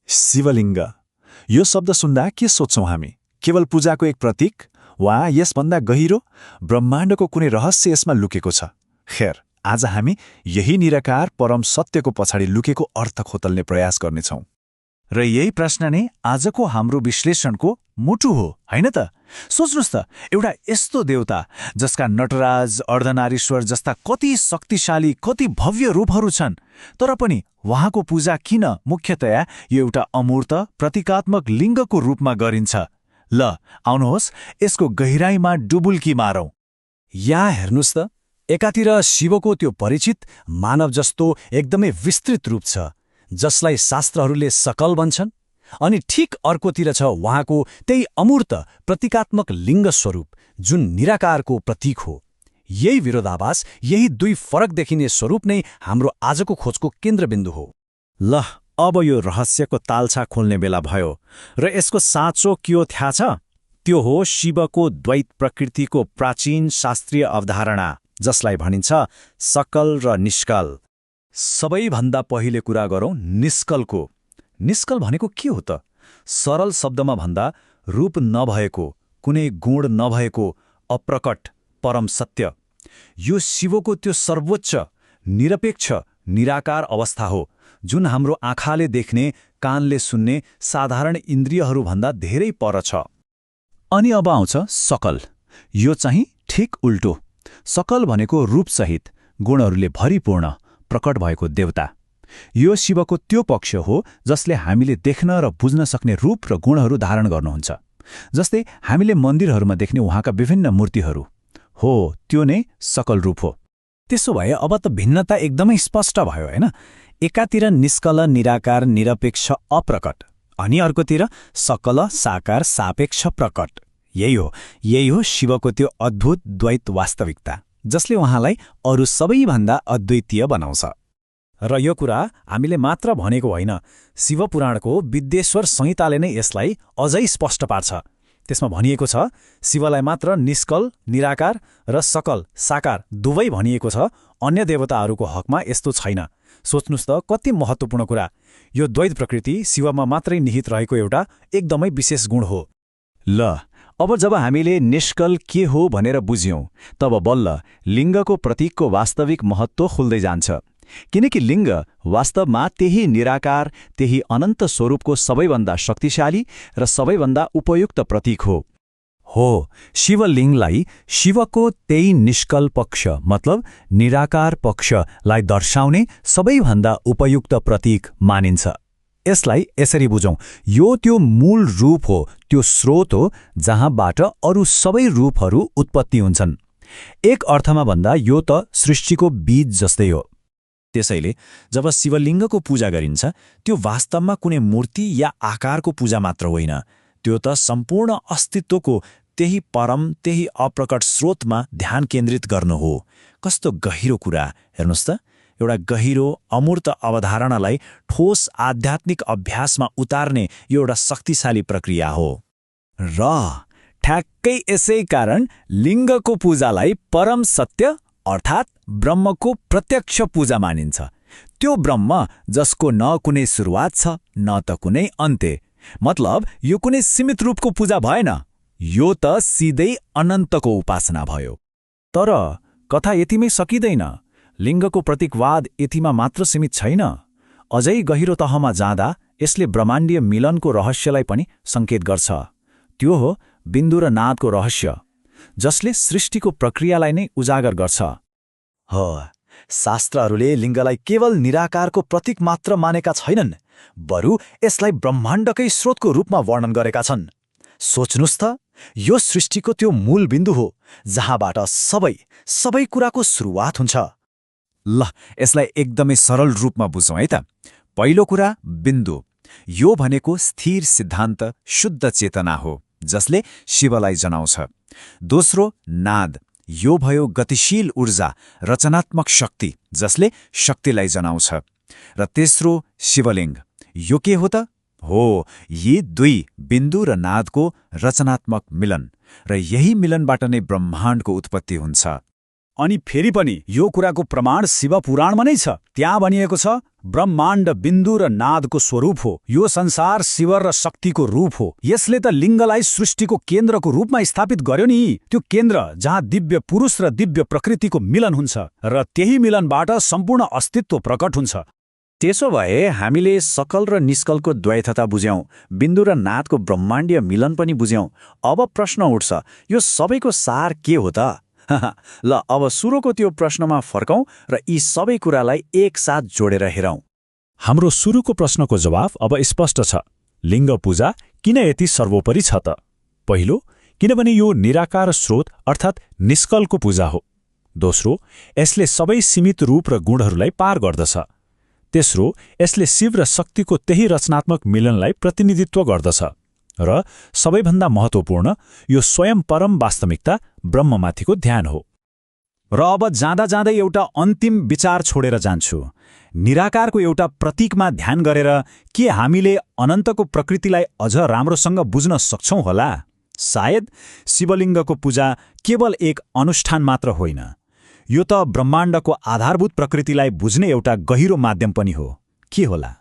शिवलिङ्ग। यो शब्द सुन्दा के सोच्छौँ हामी? केवल पूजाको एक प्रतीक वा यसभन्दा गहिरो ब्रह्माण्डको कुनै रहस्य यसमा लुकेको छ? खैर, आज हामी यही निराकार परम सत्यको पछाडि लुकेको अर्थ खोतल्ने प्रयास गर्नेछौँ। र यही प्रश्न नै आजको हाम्रो विश्लेषणको मुटु हो, होइन त? सोच्नुहोस् त, एउटा यस्तो देवता जसका नटराज, अर्धनारीश्वर जस्ता कति शक्तिशाली, कति भव्य रूपहरू छन्, तर पनि उहाँको पूजा किन मुख्यतया यो एउटा अमूर्त, प्रतीकात्मक लिङ्गको रूपमा गरिन्छ? ल, आउनुहोस् यसको गहिराईमा डुबुल्की मारौँ। यहाँ हेर्नुहोस् त, एकातिर शिवको त्यो परिचित मानव जस्तो एकदमै विस्तृत रूप छ, जसलाई शास्त्रहरूले सकल भन्छन्, अनि ठीक अर्कोतिर छ उहाँको त्यही अमूर्त प्रतीकात्मक लिङ्ग स्वरूप, जुन निराकारको प्रतीक हो। यही विरोधाभास, यही दुई फरक देखिने स्वरूप नै हाम्रो आजको खोजको केन्द्रबिन्दु हो। ल, अब यो रहस्यको तालछा खोल्ने बेला भयो, र यसको साँचो के हो थाहा छ? त्यो हो शिवको द्वैत प्रकृतिको प्राचीन शास्त्रीय अवधारणा, जसलाई भनिन्छ सकल र निष्कल। सबैभन्दा पहिले कुरा गरौँ निष्कलको। निष्कल भनेको के हो त? सरल शब्दमा भन्दा रूप नभएको, कुनै गुण नभएको, अप्रकट परम सत्य। यो शिवको त्यो सर्वोच्च, निरपेक्ष, निराकार अवस्था हो, जुन हाम्रो आँखाले देख्ने, कानले सुन्ने साधारण इन्द्रियहरूभन्दा धेरै पर छ। अनि अब आउँछ सकल। यो चाहिँ ठिक उल्टो। सकल भनेको रूपसहित, गुणहरूले भरिपूर्ण, प्रकट भएको देवता। यो शिवको त्यो पक्ष हो जसले हामीले देख्न र बुझ्न सक्ने रूप र गुणहरू धारण गर्नुहुन्छ। जस्तै हामीले मन्दिरहरूमा देख्ने उहाँका विभिन्न मूर्तिहरू हो, त्यो नै सकल रूप हो। त्यसो भए अब त भिन्नता एकदमै स्पष्ट भयो, होइन? एकातिर निष्कल, निराकार, निरपेक्ष, अप्रकट, अनि अर्कोतिर सकल, साकार, सापेक्ष, प्रकट। यही हो शिवको त्यो अद्भुत द्वैत वास्तविकता, जसले उहाँलाई अरू सबैभन्दा अद्वितीय बनाउँछ। र यो कुरा हामीले मात्र भनेको होइन, शिवपुराणको विद्येश्वर संहिताले नै यसलाई अझै स्पष्ट पार्छ। त्यसमा भनिएको छ, शिवलाई मात्र निष्कल, निराकार र सकल, साकार दुवै भनिएको छ। अन्य देवताहरूको हकमा यस्तो छैन। सोच्नुहोस् त, कति महत्त्वपूर्ण कुरा। यो द्वैत प्रकृति शिवमा मात्रै निहित रहेको एउटा एकदमै विशेष गुण हो। ल, अब जब हामीले निष्कल के हो भनेर बुझ्यौँ, तब बल्ल लिङ्गको प्रतीकको वास्तविक महत्त्व खुल्दै जान्छ। किनकि लिङ्ग वास्तवमा त्यही निराकार, त्यही अनन्त स्वरूपको सबैभन्दा शक्तिशाली र सबैभन्दा उपयुक्त प्रतीक हो। शिवलिङ्गलाई शिवको त्यही निष्कल पक्ष, मतलब निराकार पक्षलाई दर्शाउने सबैभन्दा उपयुक्त प्रतीक मानिन्छ। यसलाई यसरी बुझौँ, यो त्यो मूल रूप हो, त्यो स्रोत हो जहाँबाट अरू सबै रूपहरू उत्पत्ति हुन्छन्। एक अर्थमा भन्दा यो त सृष्टिको बीज जस्तै हो। त्यसैले जब शिवलिङ्गको पूजा गरिन्छ, त्यो वास्तवमा कुनै मूर्ति या आकारको पूजा मात्र होइन, त्यो त सम्पूर्ण अस्तित्वको त्यही परम, त्यही अप्रकट स्रोतमा ध्यान केन्द्रित गर्नु हो। कस्तो गहिरो कुरा, हेर्नुहोस् त। एउटा गहिरो, अमूर्त अवधारणालाई ठोस आध्यात्मिक अभ्यासमा उतार्ने यो एउटा शक्तिशाली प्रक्रिया हो। र ठ्याक्कै यसै कारण लिङ्गको पूजालाई परम सत्य अर्थात् ब्रह्मको प्रत्यक्ष पूजा मानिन्छ। त्यो ब्रह्म जसको न कुनै सुरुवात छ, न त कुनै अन्त्य। मतलब यो कुनै सीमित रूपको पूजा भएन, यो त सिधै अनन्तको उपासना भयो। तर कथा यतिमै सकिँदैन। लिङ्गको प्रतीकवाद यतिमा मात्र सीमित छैन। अझै गहिरो तहमा जाँदा यसले ब्रह्माण्डीय मिलनको रहस्यलाई पनि सङ्केत गर्छ। त्यो हो बिन्दु र नादको रहस्य, जसले सृष्टिको प्रक्रियालाई नै उजागर गर्छ। हो, शास्त्रहरूले लिङ्गलाई केवल निराकारको प्रतीक मात्र मानेका छैनन्, बरु यसलाई ब्रह्माण्डकै स्रोतको रूपमा वर्णन गरेका छन्। सोच्नुहोस् त, यो सृष्टिको त्यो मूल बिन्दु हो जहाँबाट सबै कुराको सुरुवात हुन्छ। ल, यसलाई एकदमै सरल रूपमा बुझौँ है त। पहिलो कुरा, बिन्दु। यो भनेको स्थिर सिद्धान्त, शुद्ध चेतना हो, जसले शिवलाई जनाउँछ। दोस्रो, नाद। यो भयो गतिशील ऊर्जा, रचनात्मक शक्ति, जसले शक्तिलाई जनाउँछ। र तेस्रो, शिवलिङ्ग। यो के हो त? हो, यी दुई बिन्दु र नादको रचनात्मक मिलन, र यही मिलनबाट नै ब्रह्माण्डको उत्पत्ति हुन्छ। अनि फेरि पनि यो कुराको प्रमाण शिव पुराणमा नै छ। त्यहाँ भनिएको छ, ब्रह्माण्ड बिन्दु र नादको स्वरूप हो। यो संसार शिव र शक्तिको रूप हो। यसले त लिङ्गलाई सृष्टिको केन्द्रको रूपमा स्थापित गर्यो नि। त्यो केन्द्र जहाँ दिव्य पुरुष र दिव्य प्रकृतिको मिलन हुन्छ र त्यही मिलनबाट सम्पूर्ण अस्तित्व प्रकट हुन्छ। त्यसो भए हामीले सकल र निष्कलको द्वैतता बुझ्यौं, बिन्दु र नादको ब्रह्माण्डीय मिलन पनि बुझ्यौं। अब प्रश्न उठ्छ, यो सबैको सार के हो त? ल अब सुरुको त्यो प्रश्नमा फर्कौं र यी सबै कुरालाई एकसाथ जोडेर हेरौं। हाम्रो सुरुको प्रश्नको जवाफ अब स्पष्ट छ। लिङ्ग पूजा किन यति सर्वोपरि छ त? पहिलो, किनभने यो निराकार स्रोत अर्थात् निष्कलको पूजा हो। दोस्रो, यसले सबै सीमित रूप र गुणहरूलाई पार गर्दछ। तेस्रो, यसले शिव र शक्तिको त्यही रचनात्मक मिलनलाई प्रतिनिधित्व गर्दछ। र सबैभन्दा महत्त्वपूर्ण, यो स्वयं परम वास्तविकता ब्रह्ममाथिको ध्यान हो। र अब जाँदा जाँदै एउटा अन्तिम विचार छोडेर जान्छु। निराकारको एउटा प्रतीकमा ध्यान गरेर के हामीले अनन्तको प्रकृतिलाई अझ राम्रोसँग बुझ्न सक्छौं होला? सायद शिवलिङ्गको पूजा केवल एक अनुष्ठान मात्र होइन, यो त ब्रह्माण्डको आधारभूत प्रकृतिलाई बुझ्ने एउटा गहिरो माध्यम पनि हो। के होला?